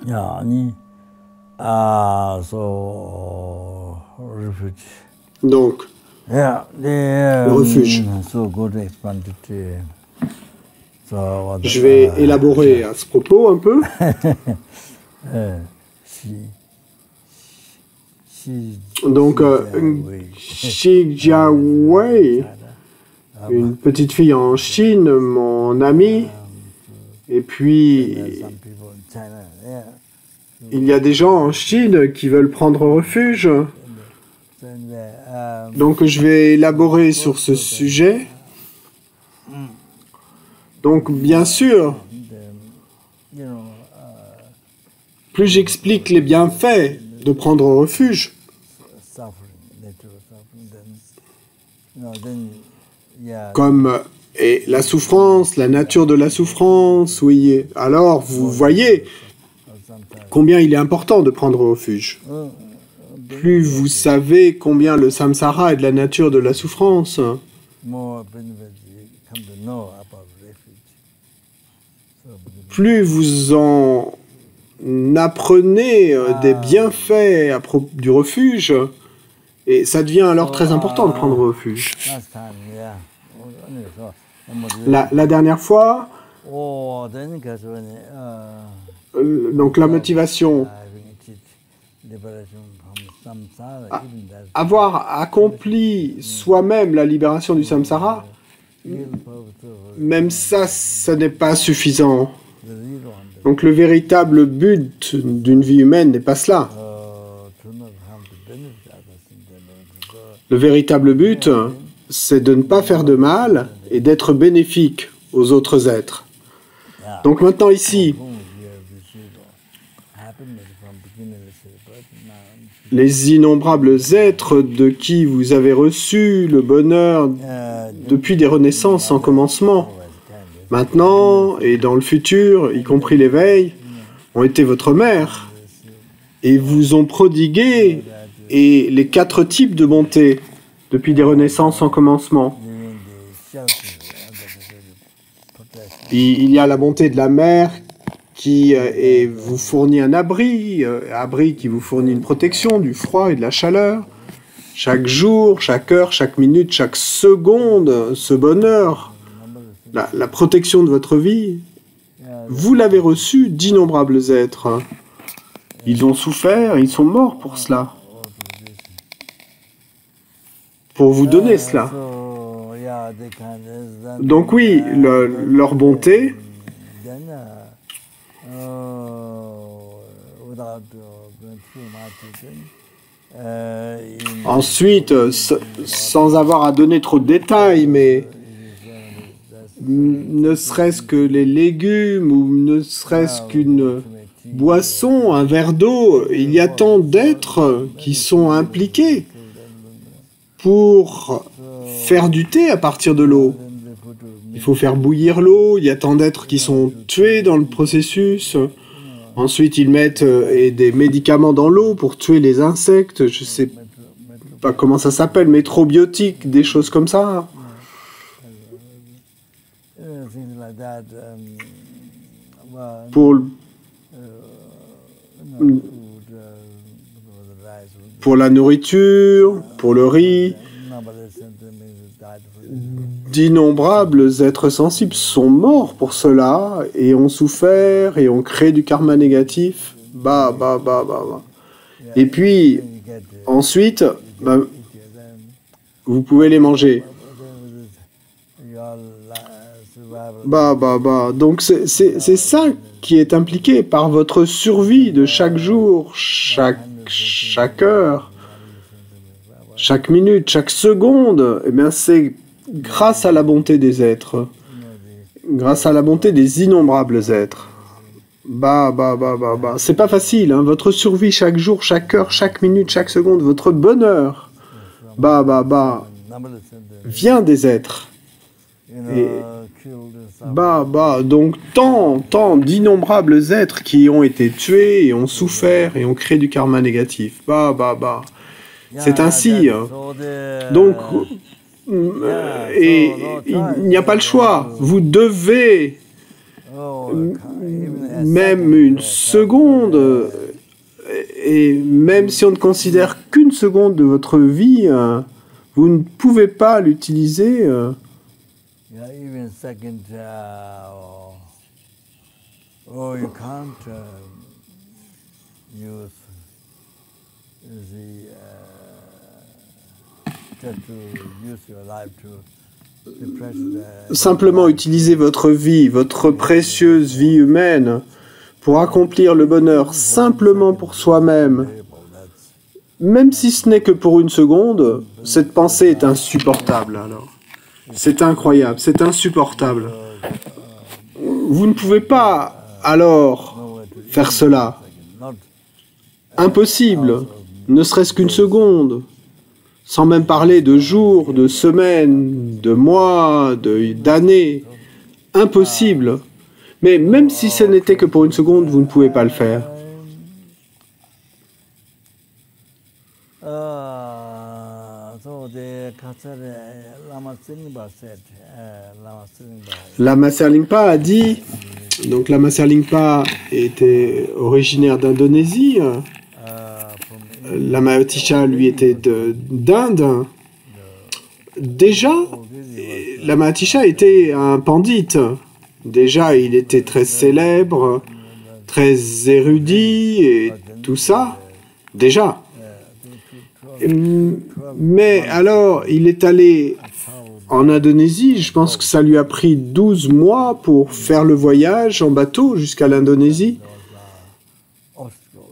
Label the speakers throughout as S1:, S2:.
S1: Yeah, so refuge.
S2: Donc,
S1: Yeah,
S2: le refuge.
S1: So good expanded. So
S2: Je vais élaborer à ce propos un peu. Donc, Xi Jiawei, une petite fille en Chine, mon amie, et puis il y a des gens en Chine qui veulent prendre refuge. Donc, je vais élaborer sur ce sujet. Donc, bien sûr, plus j'explique les bienfaits de prendre refuge, comme et la souffrance, la nature de la souffrance, oui. Alors, vous voyez combien il est important de prendre refuge. Plus vous savez combien le samsara est de la nature de la souffrance, plus vous en apprenez des bienfaits du refuge, et ça devient alors très important de prendre refuge. La dernière fois, donc la motivation, avoir accompli soi-même la libération du samsara, même ça, ça n'est pas suffisant. Donc le véritable but d'une vie humaine n'est pas cela. Le véritable but, c'est de ne pas faire de mal et d'être bénéfique aux autres êtres. Donc maintenant ici, les innombrables êtres de qui vous avez reçu le bonheur depuis des renaissances sans commencement, maintenant et dans le futur, y compris l'éveil, ont été votre mère et vous ont prodigué et les 4 types de bonté depuis des renaissances sans commencement. Il y a la bonté de la mère qui vous fournit un abri qui vous fournit une protection du froid et de la chaleur. Chaque jour, chaque heure, chaque minute, chaque seconde, ce bonheur, la protection de votre vie, vous l'avez reçu d'innombrables êtres. Ils ont souffert, ils sont morts pour cela. Pour vous donner cela. Donc oui, leur bonté, ensuite, sans avoir à donner trop de détails, mais ne serait-ce que les légumes ou ne serait-ce qu'une boisson, un verre d'eau, il y a tant d'êtres qui sont impliqués pour faire du thé à partir de l'eau. Il faut faire bouillir l'eau, il y a tant d'êtres qui sont tués dans le processus. Ensuite, ils mettent des médicaments dans l'eau pour tuer les insectes, je ne sais pas comment ça s'appelle, métrobiotiques, des choses comme ça. Pour la nourriture, pour le riz, d'innombrables êtres sensibles sont morts pour cela et ont souffert et ont créé du karma négatif. Et puis, ensuite, vous pouvez les manger. Donc, c'est ça qui est impliqué par votre survie de chaque jour, chaque heure, chaque minute, chaque seconde. Eh bien, c'est grâce à la bonté des êtres, grâce à la bonté des innombrables êtres. C'est pas facile, hein. Votre survie chaque jour, chaque heure, chaque minute, chaque seconde, votre bonheur, vient des êtres. Et donc tant d'innombrables êtres qui ont été tués et ont souffert et ont créé du karma négatif. C'est ainsi. Donc, et il n'y a pas le choix. Vous devez même une seconde, et même si on ne considère qu'une seconde de votre vie, vous ne pouvez pas l'utiliser.
S1: Yeah, even second, you can't use just to use your life to depress the.
S2: Simplement utiliser votre vie, votre précieuse vie humaine, pour accomplir le bonheur simplement pour soi-même, même si ce n'est que pour une seconde, cette pensée est insupportable alors. C'est incroyable, c'est insupportable. Vous ne pouvez pas alors faire cela. Impossible, ne serait-ce qu'une seconde, sans même parler de jours, de semaines, de mois, d'années. Impossible. Mais même si ce n'était que pour une seconde, vous ne pouvez pas le faire. Lama Serlingpa a dit, donc Lama Serlingpa était originaire d'Indonésie, Lama Atisha lui était d'Inde. Déjà, Lama Atisha était un pandite. Déjà, il était très célèbre, très érudit et tout ça. Déjà. Mais alors, il est allé en Indonésie. Je pense que ça lui a pris 12 mois pour faire le voyage en bateau jusqu'à l'Indonésie.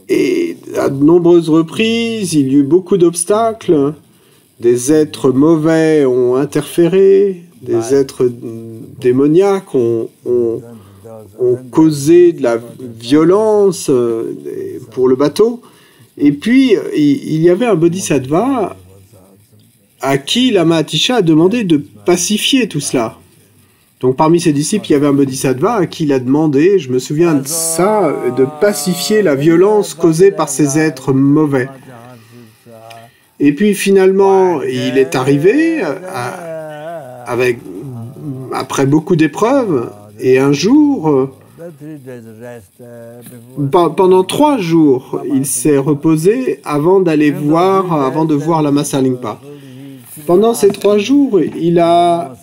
S2: Et à de nombreuses reprises, il y a eu beaucoup d'obstacles. Des êtres mauvais ont interféré, des êtres démoniaques ont causé de la violence pour le bateau. Et puis, il y avait un bodhisattva à qui Lama Atisha a demandé de pacifier tout cela. Donc, parmi ses disciples, il y avait un bodhisattva à qui il a demandé, je me souviens de ça, de pacifier la violence causée par ces êtres mauvais. Et puis, finalement, il est arrivé après beaucoup d'épreuves, et un jour, pendant 3 jours, il s'est reposé avant de voir Lama Serlingpa. Pendant ces 3 jours, il a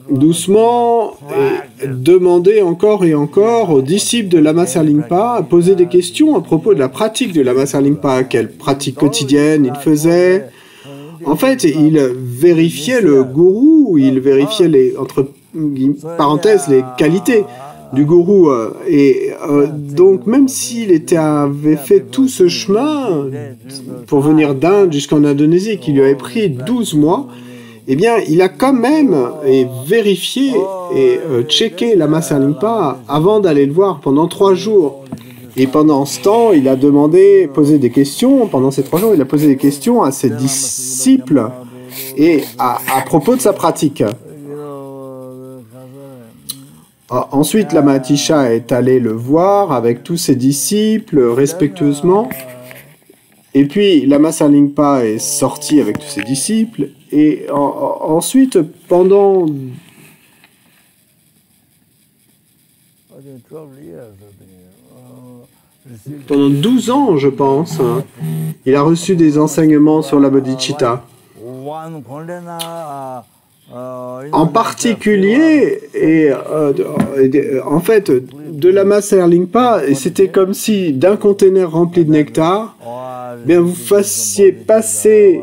S2: doucement demandé encore et encore aux disciples de Lama Serlingpa à poser des questions à propos de la pratique de Lama Serlingpa, quelle pratique quotidienne il faisait. En fait, il vérifiait le gourou, il vérifiait entre parenthèses les qualités du gourou. Donc, même s'il avait fait tout ce chemin pour venir d'Inde jusqu'en Indonésie, qui lui avait pris 12 mois, eh bien, il a quand même vérifié et checké Lama Serlingpa avant d'aller le voir pendant 3 jours. Et pendant ce temps, il a posé des questions. Pendant ces 3 jours, il a posé des questions à ses disciples et à propos de sa pratique. Ensuite, Lama Atisha est allé le voir avec tous ses disciples respectueusement. Et puis, Lama Serlingpa est sorti avec tous ses disciples. Et ensuite, pendant 12 ans, je pense, il a reçu des enseignements sur la bodhicitta. En particulier, en fait, de Lama Serlingpa, c'était comme si d'un conteneur rempli de nectar, bien vous fassiez passer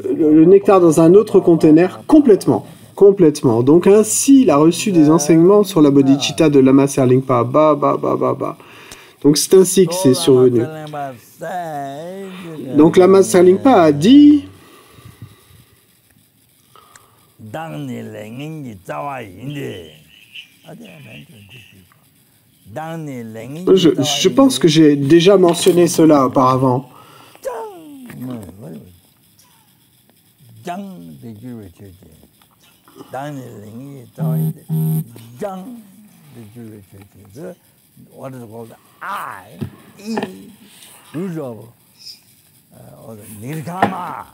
S2: le nectar dans un autre conteneur complètement. Donc ainsi, il a reçu des enseignements sur la bodhicitta de Lama Serlingpa. Donc c'est ainsi que c'est survenu. Donc Lama Serlingpa a dit... Je pense que j'ai déjà mentionné cela auparavant.
S1: What is called I, root of Nirkama,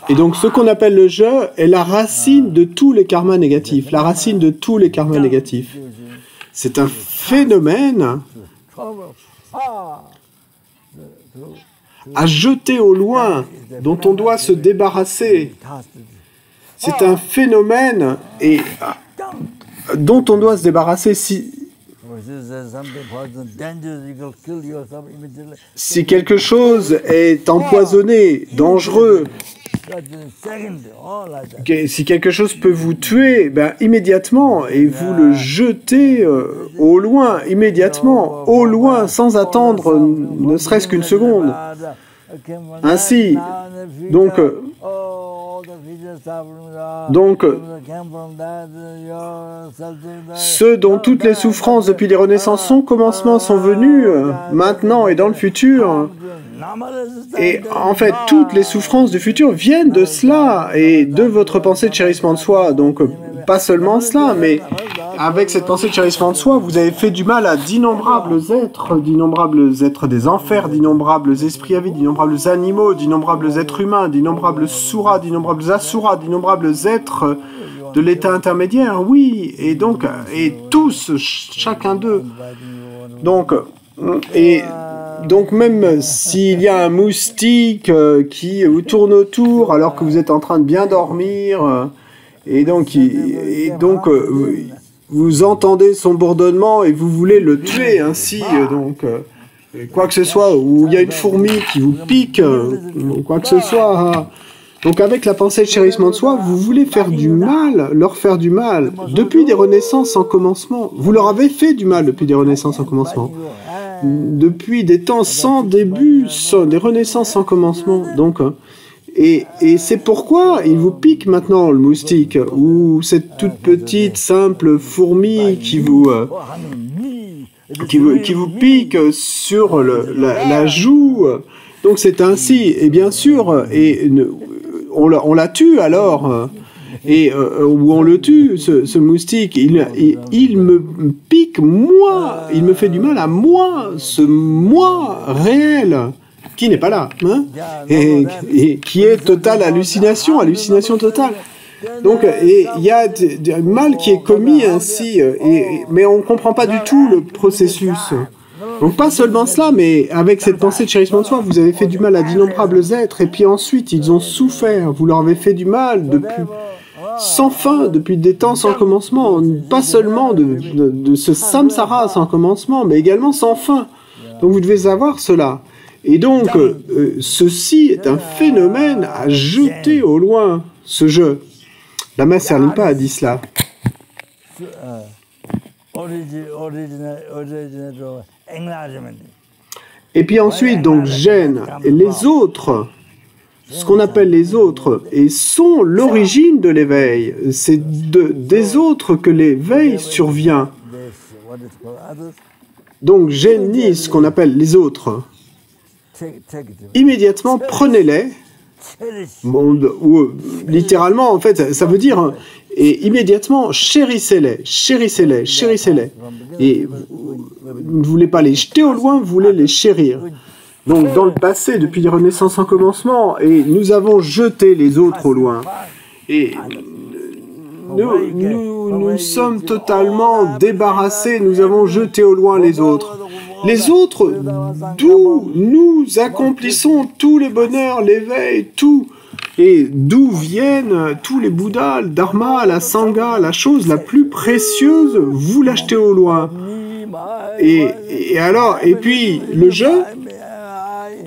S2: Et donc ce qu'on appelle le je est la racine de tous les karmas négatifs, la racine de tous les karmas négatifs. C'est un phénomène à jeter au loin, dont on doit se débarrasser. C'est un phénomène dont on doit se débarrasser. Si quelque chose est empoisonné, dangereux, si quelque chose peut vous tuer, ben, immédiatement, et vous le jetez au loin, immédiatement, au loin, sans attendre ne serait-ce qu'une seconde. Ainsi, donc ceux dont toutes les souffrances depuis les renaissances sont commencement sont venus, maintenant et dans le futur, et en fait toutes les souffrances du futur viennent de cela et de votre pensée de chérissement de soi. Donc pas seulement cela, mais avec cette pensée de chérissement de soi, vous avez fait du mal à d'innombrables êtres des enfers, d'innombrables esprits avides, d'innombrables animaux, d'innombrables êtres humains, d'innombrables suras, d'innombrables asuras, d'innombrables êtres de l'état intermédiaire, oui, et donc, et tous, chacun d'eux. Donc même s'il y a un moustique qui vous tourne autour alors que vous êtes en train de bien dormir, et donc vous entendez son bourdonnement et vous voulez le tuer ainsi, quoi que ce soit, ou il y a une fourmi qui vous pique, quoi que ce soit. Donc avec la pensée de chérissement de soi, vous voulez faire du mal, leur faire du mal, depuis des renaissances sans commencement. Vous leur avez fait du mal depuis des renaissances sans commencement. Depuis des temps sans début, des renaissances sans commencement. Donc, et c'est pourquoi il vous pique maintenant, le moustique, ou cette toute petite, simple fourmi qui vous pique sur la joue. Donc c'est ainsi, et bien sûr, on la tue alors, ou on le tue, ce moustique, il me pique, moi, il me fait du mal à moi, ce moi réel, qui n'est pas là, hein, et qui est totale hallucination totale. Donc, il y a du mal qui est commis ainsi, mais on ne comprend pas du tout le processus. Donc pas seulement cela, mais avec cette pensée de chérissement de soi, vous avez fait du mal à d'innombrables êtres, et puis ensuite ils ont souffert, vous leur avez fait du mal depuis sans fin, depuis des temps sans commencement, pas seulement de ce samsara sans commencement, mais également sans fin. Donc vous devez savoir cela. Et donc, ceci est un phénomène à jeter au loin, ce jeu. La Mère Serlipa a dit cela. Et puis ensuite, donc, gêne, et les autres, ce qu'on appelle les autres, et sont l'origine de l'éveil. C'est des autres que l'éveil survient. Donc, génie, ce qu'on appelle les autres. Immédiatement, prenez-les. Littéralement, en fait, ça veut dire... Et immédiatement, chérissez-les, chérissez-les, chérissez-les. Et vous ne voulez pas les jeter au loin, vous voulez les chérir. Donc, dans le passé, depuis les renaissances en commencement, et nous avons jeté les autres au loin. Et nous sommes totalement débarrassés, nous avons jeté au loin les autres. Les autres, d'où nous accomplissons tous les bonheurs, l'éveil, tout. Et d'où viennent tous les Bouddhas, le Dharma, la Sangha, la chose la plus précieuse, vous l'achetez au loin. Et puis, le jeu,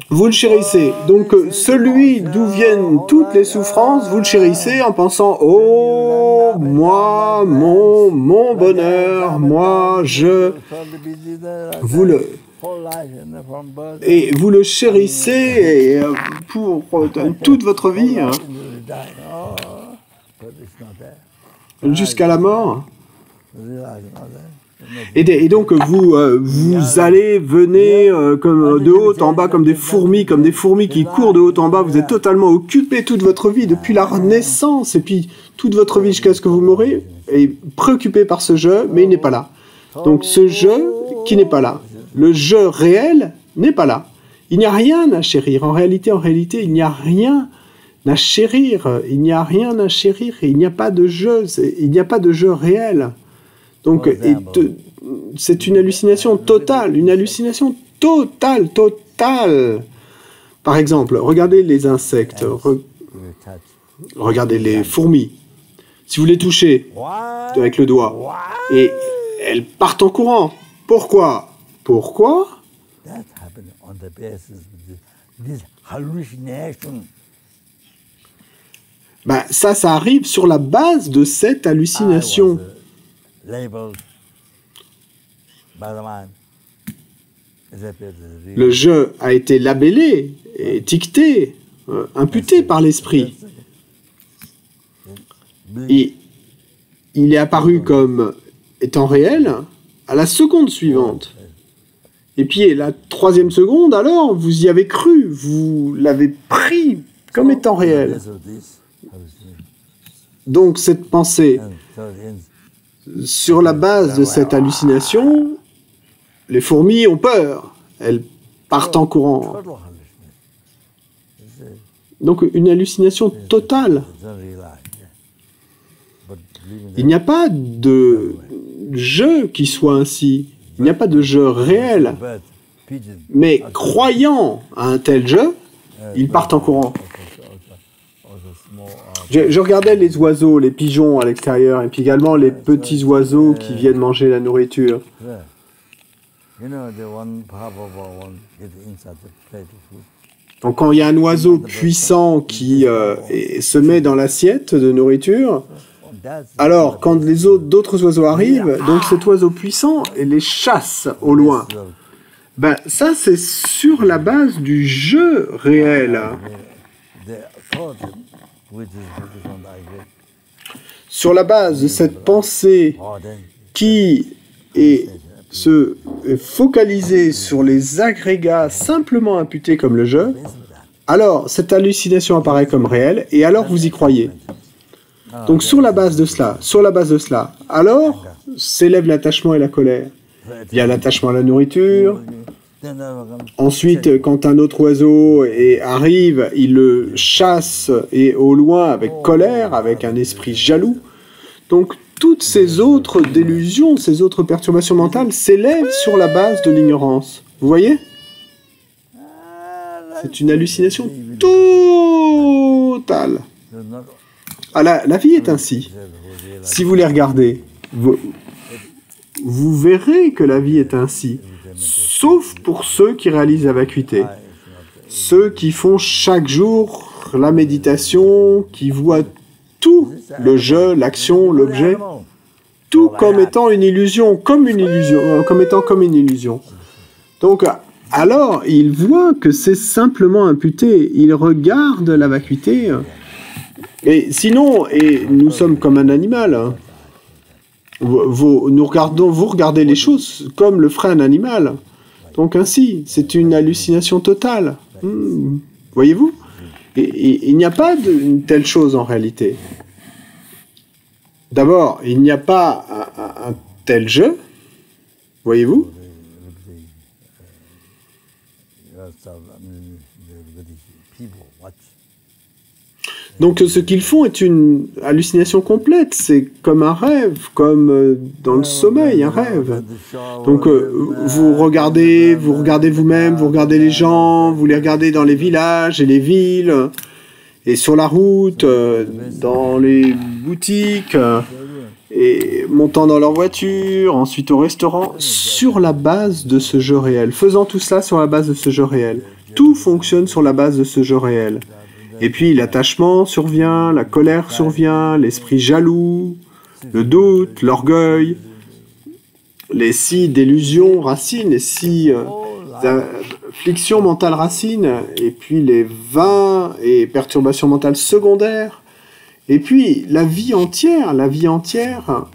S2: vous le chérissez. Donc, celui d'où viennent toutes les souffrances, vous le chérissez en pensant « Oh, moi, mon bonheur, moi, je... » Vous le chérissez pour toute votre vie, hein, jusqu'à la mort. Et donc vous venez comme de haut en bas, comme des fourmis qui courent de haut en bas. Vous êtes totalement occupé toute votre vie depuis la naissance, et puis toute votre vie jusqu'à ce que vous mourrez, est préoccupé par ce jeu, mais il n'est pas là. Donc ce jeu qui n'est pas là. Le jeu réel n'est pas là. Il n'y a rien à chérir. En réalité, il n'y a rien à chérir. Il n'y a rien à chérir. Il n'y a pas de jeu. Il n'y a pas de jeu réel. Donc, c'est une hallucination totale. Une hallucination totale, totale. Par exemple, regardez les insectes. Regardez les fourmis. Si vous les touchez avec le doigt, et elles partent en courant. Pourquoi? Pourquoi? Ben, ça arrive sur la base de cette hallucination. Le jeu a été labellé, étiqueté, imputé par l'esprit. Et il est apparu comme étant réel à la seconde suivante. Et puis la troisième seconde, alors, vous y avez cru, vous l'avez pris comme étant réel. Donc cette pensée, sur la base de cette hallucination, les fourmis ont peur, elles partent en courant. Donc une hallucination totale. Il n'y a pas de jeu qui soit ainsi. Il n'y a pas de jeu réel. Mais croyant à un tel jeu, ils partent en courant. Je regardais les oiseaux, les pigeons à l'extérieur, et puis également les petits oiseaux qui viennent manger la nourriture. Donc quand il y a un oiseau puissant qui se met dans l'assiette de nourriture, alors quand d'autres oiseaux arrivent, donc cet oiseau puissant les chasse au loin. Ben ça c'est sur la base du jeu réel. Sur la base de cette pensée qui est focalisée sur les agrégats simplement imputés comme le jeu, alors cette hallucination apparaît comme réelle et alors vous y croyez. Donc sur la base de cela, alors s'élève l'attachement et la colère. Il y a l'attachement à la nourriture. Ensuite, quand un autre oiseau arrive, il le chasse et au loin avec colère, avec un esprit jaloux. Donc toutes ces autres délusions, ces autres perturbations mentales s'élèvent sur la base de l'ignorance. Vous voyez? C'est une hallucination totale. Ah, la vie est ainsi. Si vous les regardez, vous verrez que la vie est ainsi. Sauf pour ceux qui réalisent la vacuité. Ceux qui font chaque jour la méditation, qui voient tout, le jeu, l'action, l'objet, tout comme étant une illusion, comme une illusion. Donc, alors, ils voient que c'est simplement imputé. Ils regardent la vacuité. Et sinon, nous sommes comme un animal. Hein. Vous regardez les choses comme le ferait un animal. Donc ainsi, c'est une hallucination totale. Voyez-vous? Et il n'y a pas d'une telle chose en réalité. D'abord, il n'y a pas un tel jeu. Voyez-vous? Donc ce qu'ils font est une hallucination complète, c'est comme un rêve, comme dans le sommeil, un rêve. Donc vous regardez vous-même, vous regardez les gens, vous les regardez dans les villages et les villes, et sur la route, dans les boutiques, et montant dans leur voiture, ensuite au restaurant, sur la base de ce jeu réel. Faisant tout cela sur la base de ce jeu réel. Tout fonctionne sur la base de ce jeu réel. Et puis l'attachement survient, la colère survient, l'esprit jaloux, le doute, l'orgueil, les 6 délusions racines, les 6 afflictions mentales racines, et puis les 20 et perturbations mentales secondaires, et puis la vie entière,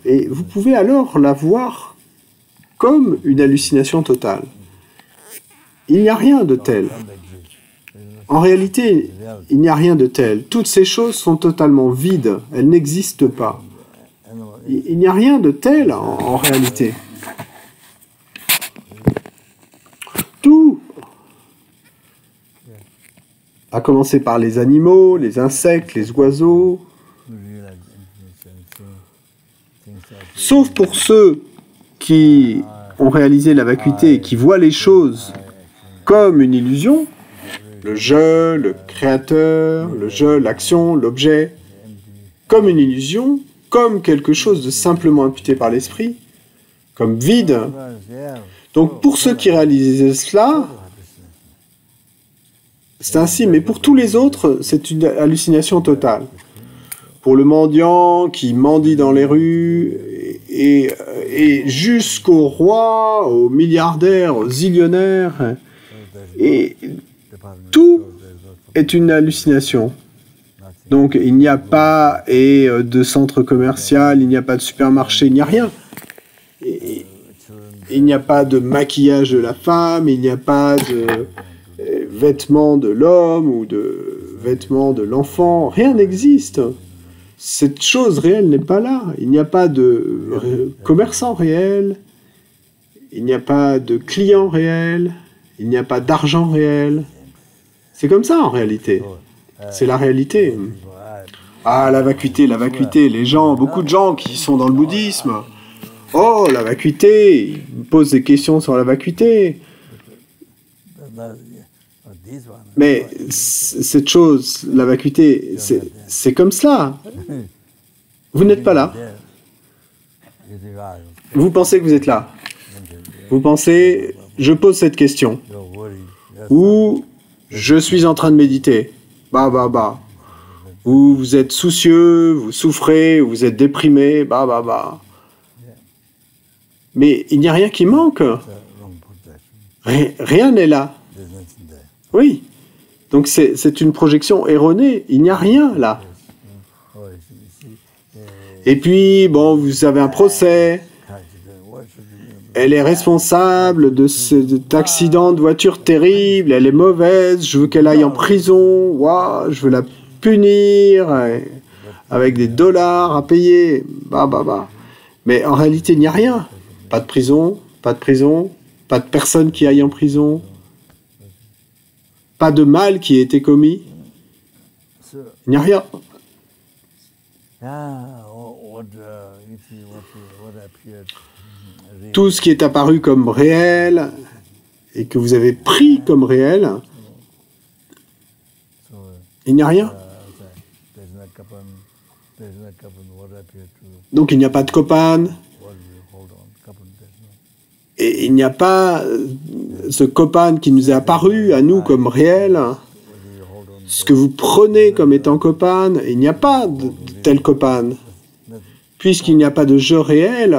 S2: et vous pouvez alors la voir comme une hallucination totale. Il n'y a rien de tel. En réalité, il n'y a rien de tel. Toutes ces choses sont totalement vides. Elles n'existent pas. Il n'y a rien de tel en réalité. à commencer par les animaux, les insectes, les oiseaux, sauf pour ceux qui ont réalisé la vacuité et qui voient les choses comme une illusion, le je, le créateur, le je, l'action, l'objet, comme une illusion, comme quelque chose de simplement imputé par l'esprit, comme vide. Donc pour ceux qui réalisaient cela, c'est ainsi, mais pour tous les autres, c'est une hallucination totale. Pour le mendiant qui mendie dans les rues, et jusqu'au roi, aux milliardaires, aux zillionnaires, et tout est une hallucination. Donc il n'y a pas de centre commercial, il n'y a pas de supermarché, il n'y a rien. Il n'y a pas de maquillage de la femme, il n'y a pas de vêtements de l'homme ou de vêtements de l'enfant, rien n'existe. Cette chose réelle n'est pas là. Il n'y a pas de commerçant réel, il n'y a pas de client réel, il n'y a pas d'argent réel. C'est comme ça en réalité. C'est la réalité. Ah, la vacuité, les gens, beaucoup de gens qui sont dans le bouddhisme. Oh, la vacuité, ils me posent des questions sur la vacuité. Mais cette chose, la vacuité, c'est comme cela. Vous n'êtes pas là. Vous pensez que vous êtes là. Vous pensez, je pose cette question. Ou je suis en train de méditer. Ou vous êtes soucieux, vous souffrez, ou vous êtes déprimé. Mais il n'y a rien qui manque. Rien n'est là. Oui. Donc c'est une projection erronée. Il n'y a rien là. Et puis, bon, vous avez un procès. Elle est responsable de cet accident de voiture terrible. Elle est mauvaise. Je veux qu'elle aille en prison. Ouah, je veux la punir avec des dollars à payer. Mais en réalité, il n'y a rien. Pas de prison, pas de personne qui aille en prison. Pas de mal qui ait été commis. Il n'y a rien. Tout ce qui est apparu comme réel et que vous avez pris comme réel, il n'y a rien. Donc il n'y a pas de Copan. Et il n'y a pas ce Copan qui nous est apparu à nous comme réel. Ce que vous prenez comme étant Copan, il n'y a pas de tel Copan. Puisqu'il n'y a pas de jeu réel,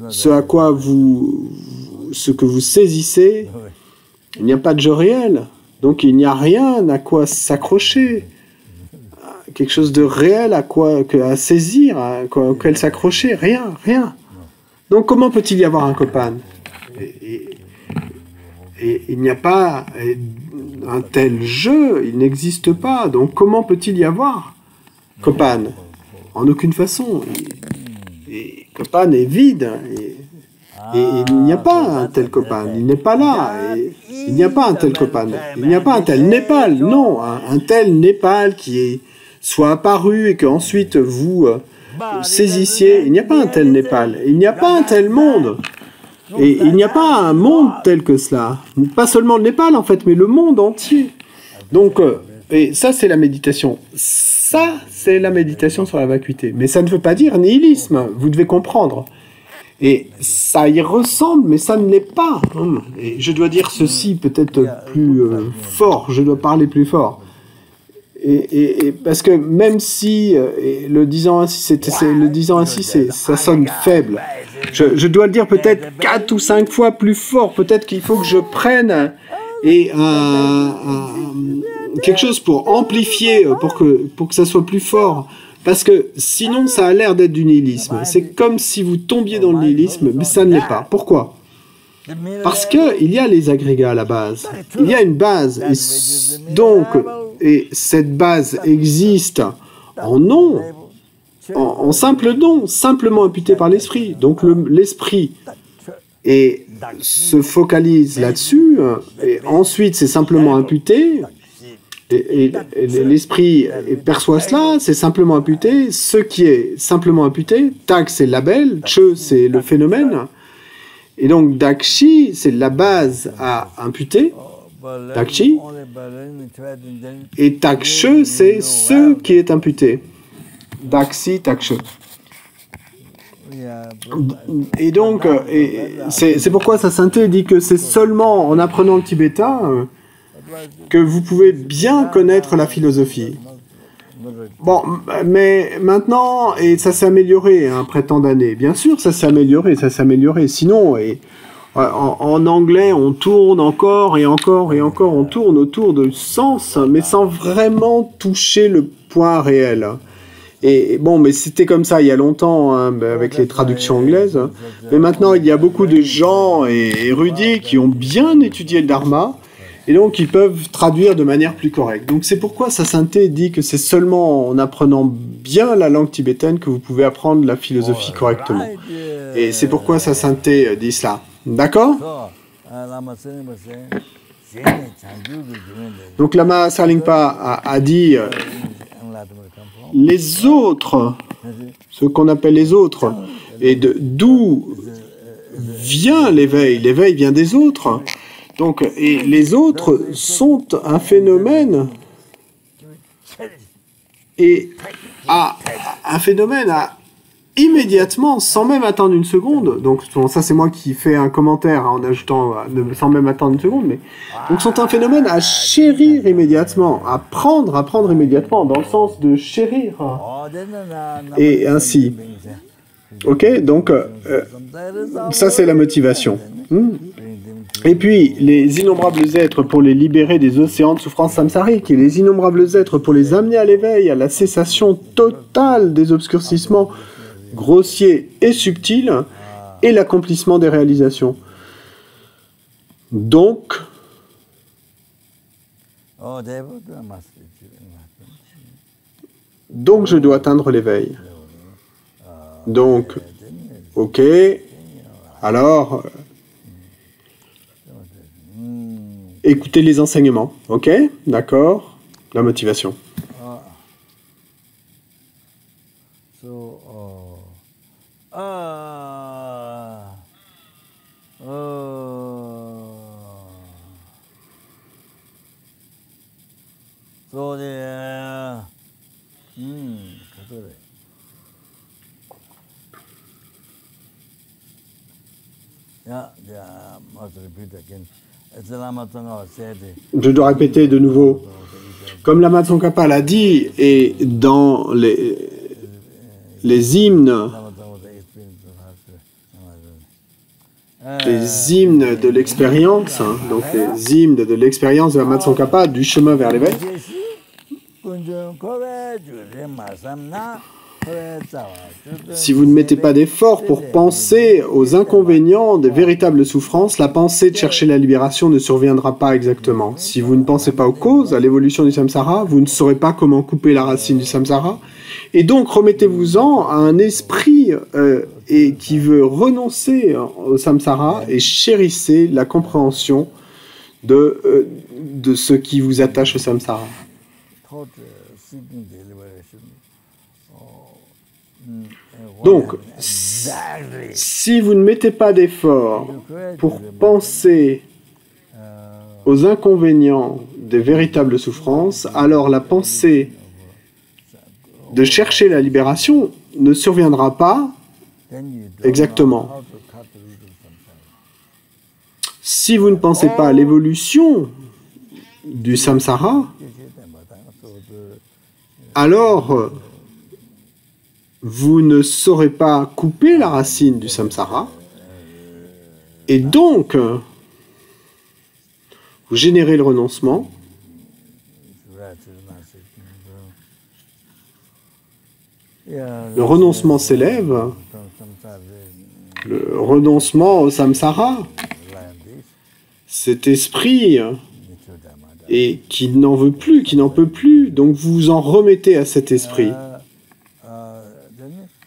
S2: ce que vous saisissez, il n'y a pas de jeu réel. Donc il n'y a rien à quoi s'accrocher. Quelque chose de réel à saisir, auquel s'accrocher. Rien. Donc comment peut-il y avoir un Copan ? Et il n'y a pas un tel jeu, il n'existe pas. Donc comment peut-il y avoir Copan ? En aucune façon. Et Copan est vide. Et il n'y a pas un tel Copan. Il n'est pas là. Et il n'y a pas un tel Copan. Il n'y a pas un tel Népal. Non, un tel Népal qui soit apparu et qu'ensuite vous saisissiez. Il n'y a pas un tel Népal. Il n'y a pas un tel monde. Et il n'y a pas un monde tel que cela. Pas seulement le Népal, en fait, mais le monde entier. Donc, et ça, c'est la méditation. Ça, c'est la méditation sur la vacuité. Mais ça ne veut pas dire nihilisme. Vous devez comprendre. Et ça y ressemble, mais ça ne l'est pas. Et je dois dire ceci peut-être plus fort. Je dois parler plus fort. Et parce que même si le disant ainsi, ça sonne faible. Je dois le dire peut-être 4 ou 5 fois plus fort. Peut-être qu'il faut que je prenne quelque chose pour amplifier, pour que ça soit plus fort. Parce que sinon, ça a l'air d'être du nihilisme. C'est comme si vous tombiez dans le nihilisme, mais ça ne l'est pas. Pourquoi ? Parce qu'il y a les agrégats à la base. Il y a une base. Et cette base existe en nom, en simple nom, simplement imputé par l'esprit. Donc l'esprit se focalise là-dessus, et ensuite c'est simplement imputé Et l'esprit perçoit cela, c'est simplement imputé. Ce qui est simplement imputé, tak c'est le label, che c'est le phénomène. Et donc dakshi, c'est la base à imputer, dakshi. Et takshe, c'est ce qui est imputé. Daksi, takshe. Et donc, c'est pourquoi sa sainteté dit que c'est seulement en apprenant le tibétain que vous pouvez bien connaître la philosophie. Bon, mais maintenant, et ça s'est amélioré après tant d'années, bien sûr, ça s'est amélioré. Sinon, en anglais, on tourne encore et encore et encore, on tourne autour de sens, mais sans vraiment toucher le point réel. Et bon, mais c'était comme ça il y a longtemps, hein, avec les traductions anglaises. Mais maintenant, il y a beaucoup de gens érudits qui ont bien étudié le Dharma, et donc ils peuvent traduire de manière plus correcte. Donc c'est pourquoi sa sainteté dit que c'est seulement en apprenant bien la langue tibétaine que vous pouvez apprendre la philosophie correctement. Et c'est pourquoi sa sainteté dit cela. D'accord ? Donc Lama Sarlingpa a dit les autres, ce qu'on appelle les autres, et d'où vient l'éveil. L'éveil vient des autres. Donc, et les autres sont un phénomène immédiatement, sans même attendre une seconde. Donc ça c'est moi qui fais un commentaire en ajoutant sans même attendre une seconde, mais donc sont un phénomène à chérir immédiatement, à prendre immédiatement, dans le sens de chérir. Et ainsi. Ok, donc ça c'est la motivation. Et puis, les innombrables êtres pour les libérer des océans de souffrance samsarique, et les innombrables êtres pour les amener à l'éveil, à la cessation totale des obscurcissements grossiers et subtils, et l'accomplissement des réalisations. Donc, je dois atteindre l'éveil. Donc, ok, alors... écoutez les enseignements, ok? D'accord? La motivation. Je dois répéter de nouveau. Comme Lama Tsongkhapa l'a dit, et dans les hymnes de l'expérience, hein, donc les hymnes de l'expérience de Lama Tsongkhapa, du chemin vers l'éveil, si vous ne mettez pas d'effort pour penser aux inconvénients des véritables souffrances, la pensée de chercher la libération ne surviendra pas exactement. Si vous ne pensez pas aux causes, à l'évolution du samsara, vous ne saurez pas comment couper la racine du samsara. Et donc, remettez-vous-en à un esprit qui veut renoncer au samsara et chérissez la compréhension de ce qui vous attache au samsara. Donc, si vous ne mettez pas d'effort pour penser aux inconvénients des véritables souffrances, alors la pensée de chercher la libération ne surviendra pas exactement. Si vous ne pensez pas à l'évolution du samsara, alors vous ne saurez pas couper la racine du samsara, et donc vous générez le renoncement. Le renoncement s'élève, le renoncement au samsara, cet esprit et qui n'en veut plus, qui n'en peut plus, donc vous vous en remettez à cet esprit.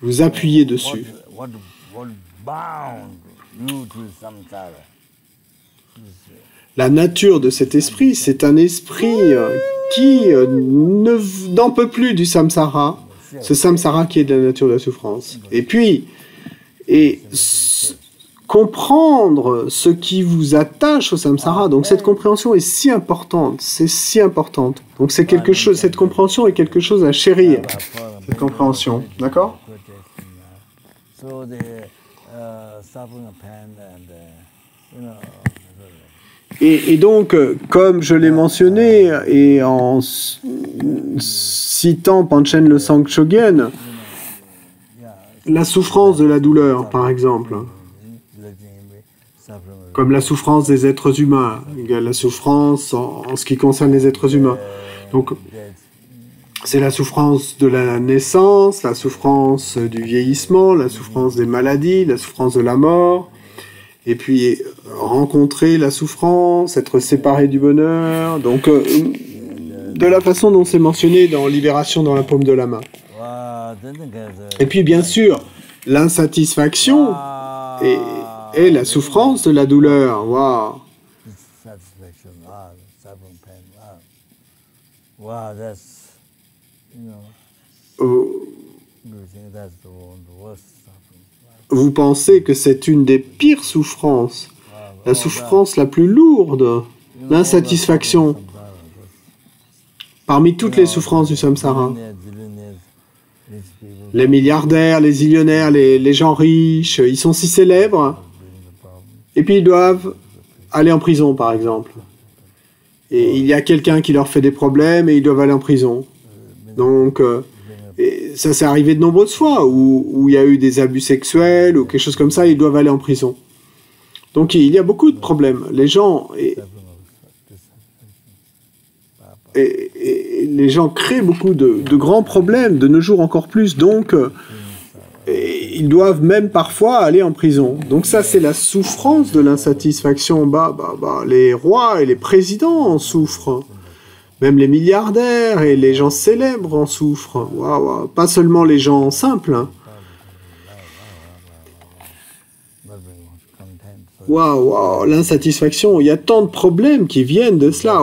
S2: Vous appuyez dessus. La nature de cet esprit, c'est un esprit qui n'en peut plus du samsara, ce samsara qui est de la nature de la souffrance. Et puis, comprendre ce qui vous attache au samsara, donc cette compréhension est si importante, c'est si importante. Donc c'est quelque chose, cette compréhension est quelque chose à chérir, cette compréhension, d'accord? Et donc, comme je l'ai mentionné, et en citant Panchen Losang Chogyен, la souffrance de la douleur, par exemple, comme la souffrance des êtres humains, la souffrance en ce qui concerne les êtres humains. Donc, c'est la souffrance de la naissance, la souffrance du vieillissement, la souffrance des maladies, la souffrance de la mort, et puis rencontrer la souffrance, être séparé du bonheur, donc de la façon dont c'est mentionné dans Libération dans la paume de la main. Et puis bien sûr, l'insatisfaction et la souffrance de la douleur. Wow. Vous pensez que c'est une des pires souffrances, la souffrance la plus lourde, l'insatisfaction, parmi toutes les souffrances du samsara. Les milliardaires, les zillionnaires, les gens riches, ils sont si célèbres, et puis ils doivent aller en prison, par exemple. Et il y a quelqu'un qui leur fait des problèmes et ils doivent aller en prison. Donc, et ça s'est arrivé de nombreuses fois, où il y a eu des abus sexuels ou quelque chose comme ça, ils doivent aller en prison. Donc il y a beaucoup de problèmes. Les gens... Et les gens créent beaucoup de grands problèmes, de nos jours encore plus, donc ils doivent même parfois aller en prison. Donc ça, c'est la souffrance de l'insatisfaction. Les rois et les présidents en souffrent, même les milliardaires et les gens célèbres en souffrent. Wow. Pas seulement les gens simples. Hein. Waouh, l'insatisfaction, il y a tant de problèmes qui viennent de cela,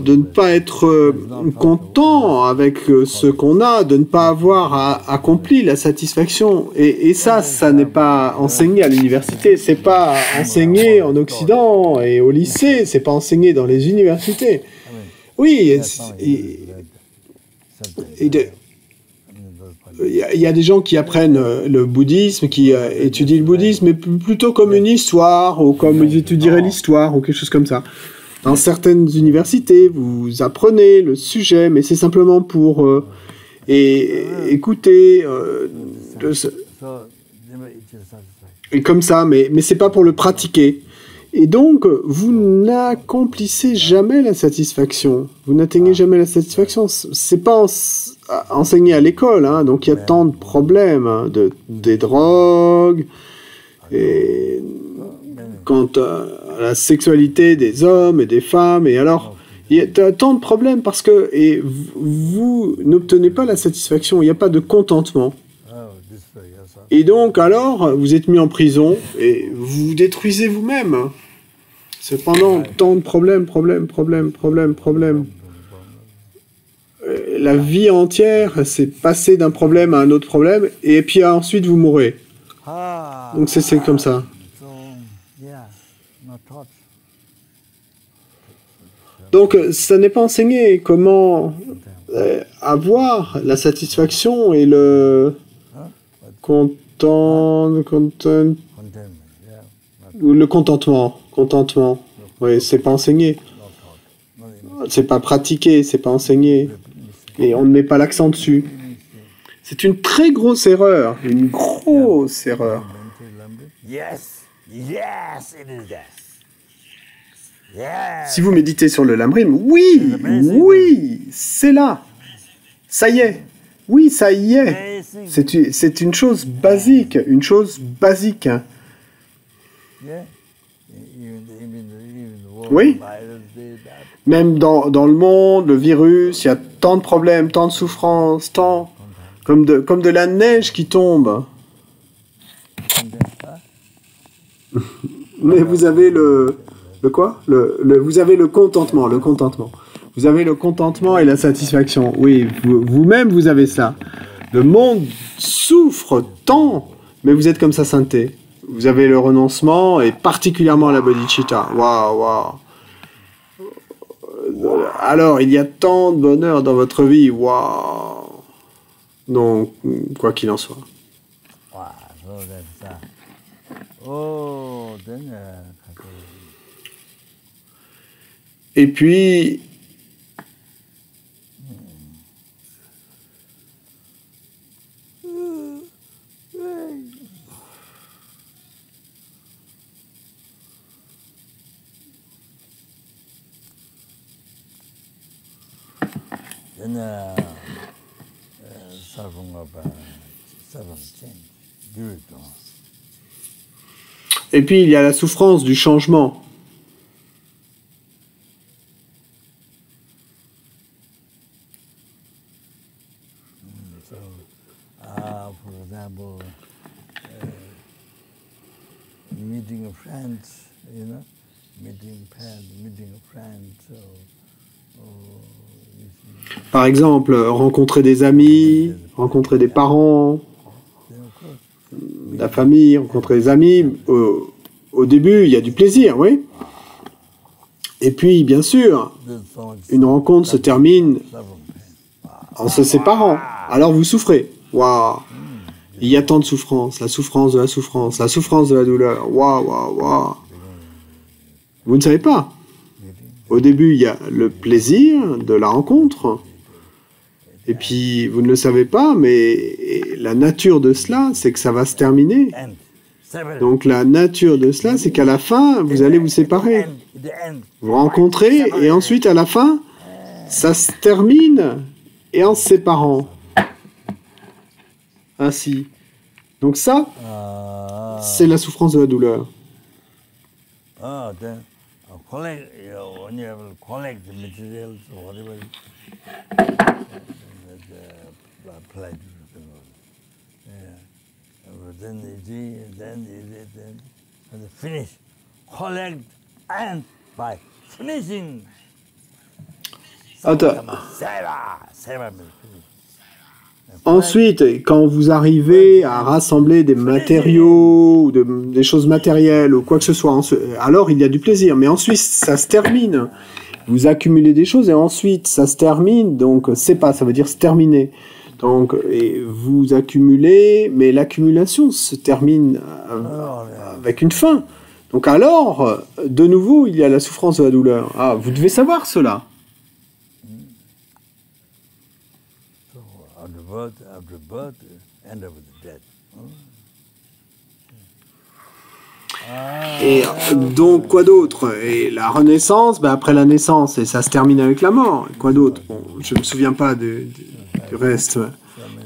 S2: de ne pas être content avec ce qu'on a, de ne pas avoir accompli la satisfaction. Et ça n'est pas enseigné à l'université, c'est pas enseigné en Occident et au lycée, c'est pas enseigné dans les universités. Oui, il y a des gens qui apprennent le bouddhisme, qui étudient le bouddhisme, mais plutôt comme une histoire, ou comme ils étudieraient l'histoire, ou quelque chose comme ça. Dans certaines universités, vous apprenez le sujet, mais c'est simplement pour écouter, et comme ça, mais c'est pas pour le pratiquer. Et donc, vous n'accomplissez jamais la satisfaction. Vous n'atteignez jamais la satisfaction. C'est pas enseigné à l'école, hein. Donc il y a tant de problèmes, hein, des drogues, et quant à la sexualité des hommes et des femmes. Et alors, il y a tant de problèmes parce que vous n'obtenez pas la satisfaction. Il n'y a pas de contentement. Et donc, alors, vous êtes mis en prison et vous vous détruisez vous-même. Cependant, tant de problèmes. La vie entière, c'est passer d'un problème à un autre problème, et puis ensuite vous mourrez. Donc c'est comme ça. Donc ça n'est pas enseigné comment avoir la satisfaction et le le contentement. Oui, c'est pas enseigné. C'est pas pratiqué, c'est pas enseigné. Et on ne met pas l'accent dessus. C'est une très grosse erreur. Une grosse erreur. Si vous méditez sur le Lamrim, oui, c'est là. Ça y est. Oui, ça y est. C'est une chose basique. Une chose basique. Oui. Même dans le monde, le virus, il y a tant de problèmes, tant de souffrances, tant... Comme de la neige qui tombe. Mais vous avez le Le quoi? Vous avez le contentement, le contentement. Vous avez le contentement et la satisfaction. Oui, vous-même, vous avez ça. Le monde souffre tant, mais vous êtes comme sa sainteté. Vous avez le renoncement et particulièrement la bodhicitta. Waouh, waouh. Alors, il y a tant de bonheur dans votre vie. Waouh. Donc, quoi qu'il en soit.
S1: Wow, so that's oh, then
S2: Et puis, il y a la souffrance du changement.
S1: For example, meeting of friends, you know, meeting of friends.
S2: Par exemple, rencontrer des amis, rencontrer des parents, la famille, rencontrer des amis. Au début, il y a du plaisir, oui. Et puis, bien sûr, une rencontre se termine en se séparant. Alors vous souffrez. Waouh! Il y a tant de souffrance, la souffrance de la souffrance, la souffrance de la douleur. Waouh, waouh, waouh! Vous ne savez pas. Au début, il y a le plaisir de la rencontre. Et puis, vous ne le savez pas, mais la nature de cela, c'est que ça va se terminer. Donc, la nature de cela, c'est qu'à la fin, vous allez vous séparer. Vous rencontrez, et ensuite, à la fin, ça se termine, et en se séparant. Ainsi. Donc ça, c'est la souffrance de la douleur.
S1: Collect, when you collect the materials or whatever, pledge, then finish, collect, and by finishing,
S2: ensuite, quand vous arrivez à rassembler des matériaux, des choses matérielles ou quoi que ce soit, alors il y a du plaisir. Mais ensuite, ça se termine. Vous accumulez des choses et ensuite, ça se termine. Donc, c'est pas, ça veut dire se terminer. Donc, et vous accumulez, mais l'accumulation se termine avec une fin. Donc alors, de nouveau, il y a la souffrance de la douleur. Ah, vous devez savoir cela.
S1: After birth, end up with death.
S2: Et donc, quoi d'autre? Et la renaissance, ben après la naissance, et ça se termine avec la mort. Et quoi d'autre? Bon, je ne me souviens pas du reste.